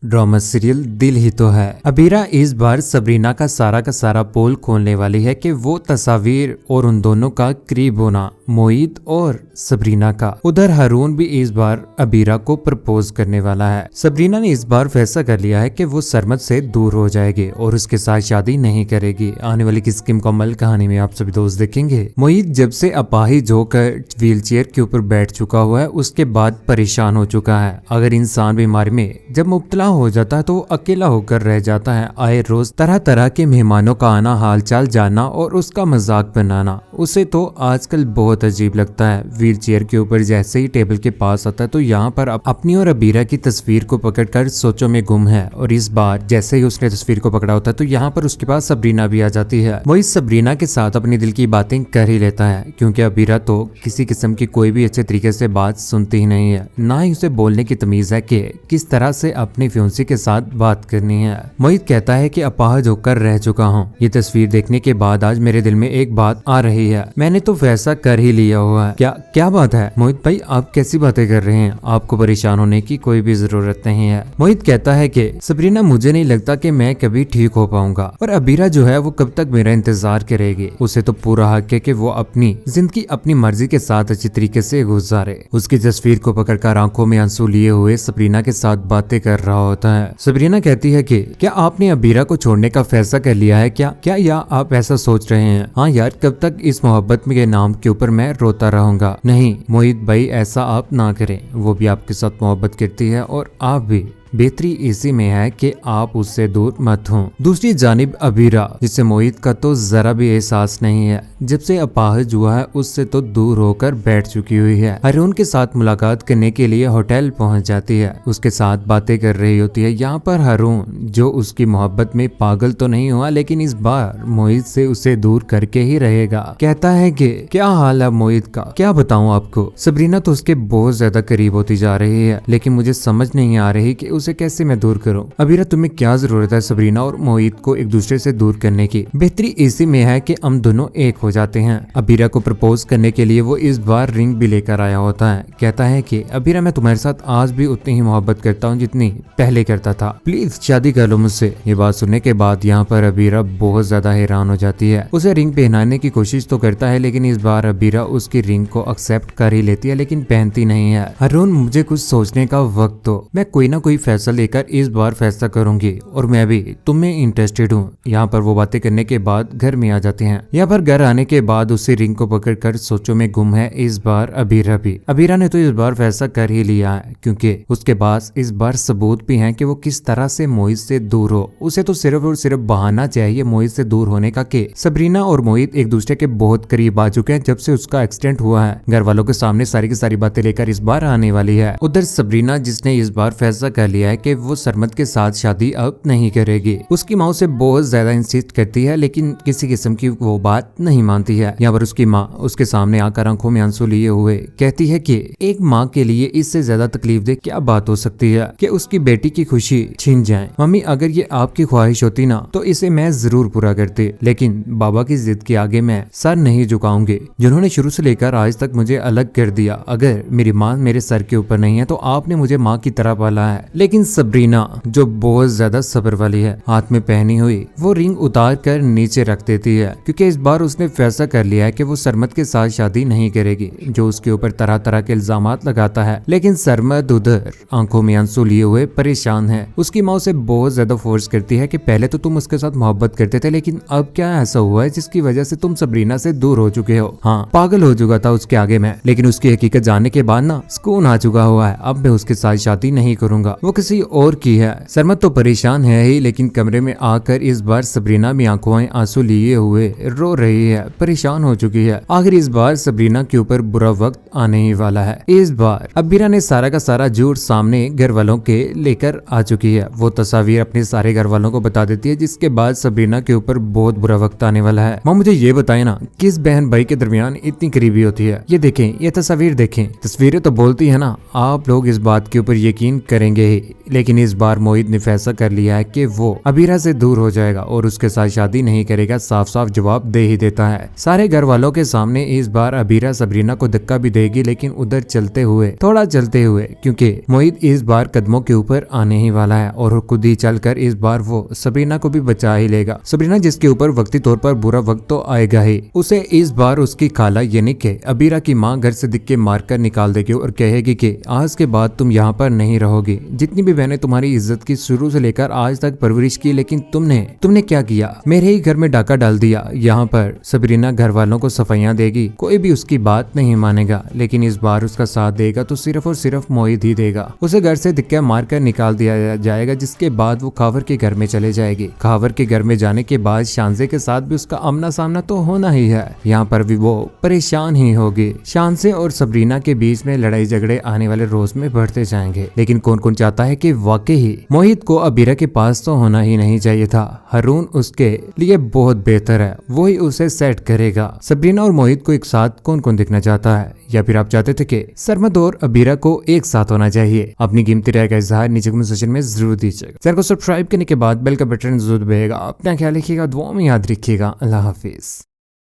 Drama serial दिल ही तो है। अबीरा इस बार सबरीना का सारा पोल खोलने वाली है कि वो तस्वीर और उन दोनों का करीब होना, मोहित और सबरीना का। उधर हारून भी इस बार अबीरा को प्रपोज करने वाला है। सबरीना ने इस बार फैसला कर लिया है कि वो सरमद से दूर हो जाएगी और उसके साथ शादी नहीं करेगी। आने वाली किसकी मुकम्मल कहानी में आप सभी दोस्त देखेंगे। मोहित जब से अपाहिज होकर व्हीलचेयर के ऊपर बैठ चुका हुआ है, उसके बाद परेशान हो चुका है। अगर इंसान बीमारी में जब मुब्तला हो जाता है तो अकेला होकर रह जाता है। आए रोज तरह तरह के मेहमानों का आना, हालचाल जानना और उसका मजाक बनाना उसे तो आजकल बहुत अजीब लगता है। व्हील चेयर के ऊपर जैसे ही टेबल के पास आता है तो यहाँ पर अपनी और अबीरा की तस्वीर को पकड़कर सोचों में गुम है। और इस बार जैसे ही उसने तस्वीर को पकड़ा होता है तो यहाँ पर उसके पास सबरीना भी आ जाती है। वो इस सबरीना के साथ अपने दिल की बातें कर ही लेता है, क्योंकि अबीरा तो किसी किस्म की कोई भी अच्छे तरीके से बात सुनती ही नहीं है, ना ही उसे बोलने की तमीज है कि किस तरह से अपनी फ्यूंसी के साथ बात करनी है। मोहित कहता है कि अपाहज होकर रह चुका हूँ। ये तस्वीर देखने के बाद आज मेरे दिल में एक बात आ रही है, मैंने तो फैसला कर ही लिया हुआ है। क्या बात है मोहित भाई, आप कैसी बातें कर रहे हैं? आपको परेशान होने की कोई भी जरूरत नहीं है। मोहित कहता है कि सबरीना, मुझे नहीं लगता कि मैं कभी ठीक हो पाऊंगा और अबीरा जो है वो कब तक मेरा इंतजार करेगी। उसे तो पूरा हक है कि वो अपनी जिंदगी अपनी मर्जी के साथ अच्छी तरीके से गुजारे। उसकी तस्वीर को पकड़कर आंखों में आंसू लिए हुए सबरीना के साथ बातें कर रहा होता है। सबरीना कहती है कि क्या आपने अबीरा को छोड़ने का फैसला कर लिया है क्या या आप ऐसा सोच रहे हैं? हाँ यार, कब तक इस मोहब्बत के नाम के ऊपर मैं रोता रहूंगा? नहीं मोहित भाई, ऐसा आप ना करें। वो भी आपके साथ मोहब्बत करती है और आप भी। बेहतरी इसी में है कि आप उससे दूर मत हों। दूसरी जानिब अबीरा, जिसे मोहित का तो जरा भी एहसास नहीं है, जब से अपाहिज हुआ है उससे तो दूर होकर बैठ चुकी हुई है। हारून के साथ मुलाकात करने के लिए होटल पहुंच जाती है, उसके साथ बातें कर रही होती है। यहाँ पर हारून, जो उसकी मोहब्बत में पागल तो नहीं हुआ, लेकिन इस बार मोहित से उसे दूर करके ही रहेगा। कहता है कि क्या हाल है मोहित का, क्या बताऊं आपको। सबरीना तो उसके बहुत ज्यादा करीब होती जा रही है, लेकिन मुझे समझ नहीं आ रही कि उसे कैसे मैं दूर करूं। अबीरा, तुम्हें क्या जरूरत है सबरीना और मोहित को एक दूसरे से दूर करने की? बेहतरी इसी में है कि हम दोनों एक हो जाते हैं। अबीरा को प्रपोज करने के लिए वो इस बार रिंग भी लेकर आया होता है। कहता है कि अबीरा, मैं तुम्हारे साथ आज भी उतनी ही मोहब्बत करता हूँ जितनी पहले करता था, प्लीज शादी कर लो मुझसे। ये बात सुनने के बाद यहाँ पर अबीरा बहुत ज्यादा हैरान हो जाती है। उसे रिंग पहनाने की कोशिश तो करता है, लेकिन इस बार अबीरा उसकी रिंग को एक्सेप्ट कर ही लेती है, लेकिन पहनती नहीं है। हारून, मुझे कुछ सोचने का वक्त दो, मैं कोई ना कोई फैसला लेकर इस बार फैसला करूंगी और मैं भी तुम्हें इंटरेस्टेड हूँ। यहाँ पर वो बातें करने के बाद घर में आ जाते हैं। यहाँ पर घर आने के बाद उसी रिंग को पकड़कर सोचों में गुम है इस बार अबीरा भी। अबीरा ने तो इस बार फैसला कर ही लिया है, क्योंकि उसके पास इस बार सबूत भी है कि वो किस तरह से मोहित से दूर हो। उसे तो सिर्फ और सिर्फ बहाना चाहिए मोहित से दूर होने का कि सबरीना और मोहित एक दूसरे के बहुत करीब आ चुके हैं जब से उसका एक्सीडेंट हुआ है। घर वालों के सामने सारी की सारी बातें लेकर इस बार आने वाली है। उधर सबरीना, जिसने इस बार फैसला कर लिया है कि वो सरमद के साथ शादी अब नहीं करेगी। उसकी माँ उसे बहुत ज्यादा इंसिस्ट करती है, लेकिन किसी किस्म की वो बात नहीं मानती है। यहाँ पर उसकी माँ उसके सामने आकर आंखों में आंसू लिए हुए कहती है कि एक माँ के लिए इससे ज्यादा तकलीफ दे क्या बात हो सकती है कि उसकी बेटी की खुशी छीन जाए। मम्मी, अगर ये आपकी ख्वाहिश होती ना तो इसे मैं जरूर पूरा करती, लेकिन बाबा की जिद के आगे मैं सर नहीं झुकाऊंगी, जिन्होंने शुरू से लेकर आज तक मुझे अलग कर दिया। अगर मेरी माँ मेरे सर के ऊपर नहीं है तो आपने मुझे माँ की तरह पाला है। लेकिन सबरीना, जो बहुत ज्यादा सब्र वाली है, हाथ में पहनी हुई वो रिंग उतार कर नीचे रख देती है, क्योंकि इस बार उसने फैसला कर लिया है कि वो सरमद के साथ शादी नहीं करेगी, जो उसके ऊपर तरह तरह के इल्जामात लगाता है। लेकिन सरमद उधर आंखों में आंसू लिए हुए परेशान है। उसकी माँ उसे बहुत ज्यादा फोर्स करती है कि पहले तो तुम उसके साथ मोहब्बत करते थे, लेकिन अब क्या ऐसा हुआ है जिसकी वजह से तुम सबरीना से दूर हो चुके हो? हाँ, पागल हो चुका था उसके आगे मैं, लेकिन उसकी हकीकत जानने के बाद ना सुकून आ चुका हुआ है। अब मैं उसके साथ शादी नहीं करूंगा, वो किसी और की है। सरमद तो परेशान है ही, लेकिन कमरे में आकर इस बार सबरीना भी आंखों में आंसू लिए हुए रो रही है, परेशान हो चुकी है। आखिर इस बार सबरीना के ऊपर बुरा वक्त आने ही वाला है। इस बार अबीरा ने सारा का सारा झूठ सामने घर वालों के लेकर आ चुकी है। वो तस्वीर अपने सारे घर वालों को बता देती है, जिसके बाद सबरीना के ऊपर बहुत बुरा वक्त आने वाला है। माँ, मुझे ये बताए ना, किस बहन भाई के दरमियान इतनी करीबी होती है? ये देखें, ये तस्वीर देखें, तस्वीरें तो बोलती है ना। आप लोग इस बात के ऊपर यकीन करेंगे ही लेकिन इस बार मोहित ने फैसला कर लिया है कि वो अबीरा से दूर हो जाएगा और उसके साथ शादी नहीं करेगा। साफ साफ जवाब दे ही देता है। सारे घर वालों के सामने इस बार अबीरा सबरीना को धक्का भी देगी, लेकिन उधर चलते हुए, थोड़ा चलते हुए, क्योंकि मोहित इस बार कदमों के ऊपर आने ही वाला है और खुद ही चलकर इस बार वो सबरीना को भी बचा ही लेगा। सबरीना जिसके ऊपर वक्ती तौर पर बुरा वक्त तो आएगा ही, उसे इस बार उसकी खाला यानी कि अबीरा की माँ घर से दिख के मारकर निकाल देगी और कहेगी कि आज के बाद तुम यहाँ पर नहीं रहोगी। जितनी भी बहनें तुम्हारी इज्जत की शुरू से लेकर आज तक परवरिश की, लेकिन तुमने क्या किया? मेरे ही घर में डाका डाल दिया। यहाँ पर सबरीना घर वालों को सफाइयां देगी, कोई भी उसकी बात नहीं मानेगा, लेकिन इस बार उसका साथ देगा तो सिर्फ और सिर्फ मोहित ही देगा। उसे घर से धक्का मारकर निकाल दिया जाएगा, जिसके बाद वो खावर के घर में चले जाएगी। खावर के घर में जाने के बाद शांसे के साथ भी उसका आमना सामना तो होना ही है। यहाँ पर भी वो परेशान ही होगी। शांसे और सबरीना के बीच में लड़ाई झगड़े आने वाले रोज में बढ़ते जाएंगे, लेकिन कौन कौन चाहता है कि वाकई ही मोहित को अबीरा के पास तो होना ही नहीं चाहिए था। हारून उसके लिए बहुत बेहतर है, वही उसे सेट करेगा। सबरीना और मोहित को एक साथ कौन कौन देखना चाहता है, या फिर आप चाहते थे कि सरमद और अबीरा को एक साथ होना चाहिए? अपनी कीमती राय का इजहार नीचे कमेंट सेक्शन में जरूर दीजिएगा। चैनल को सब्सक्राइब करने के बाद बेल का बटन जरूर दबाइएगा। अपना ख्याल रखिएगा, दुआ में याद रखिएगा। अल्लाह हाफिज।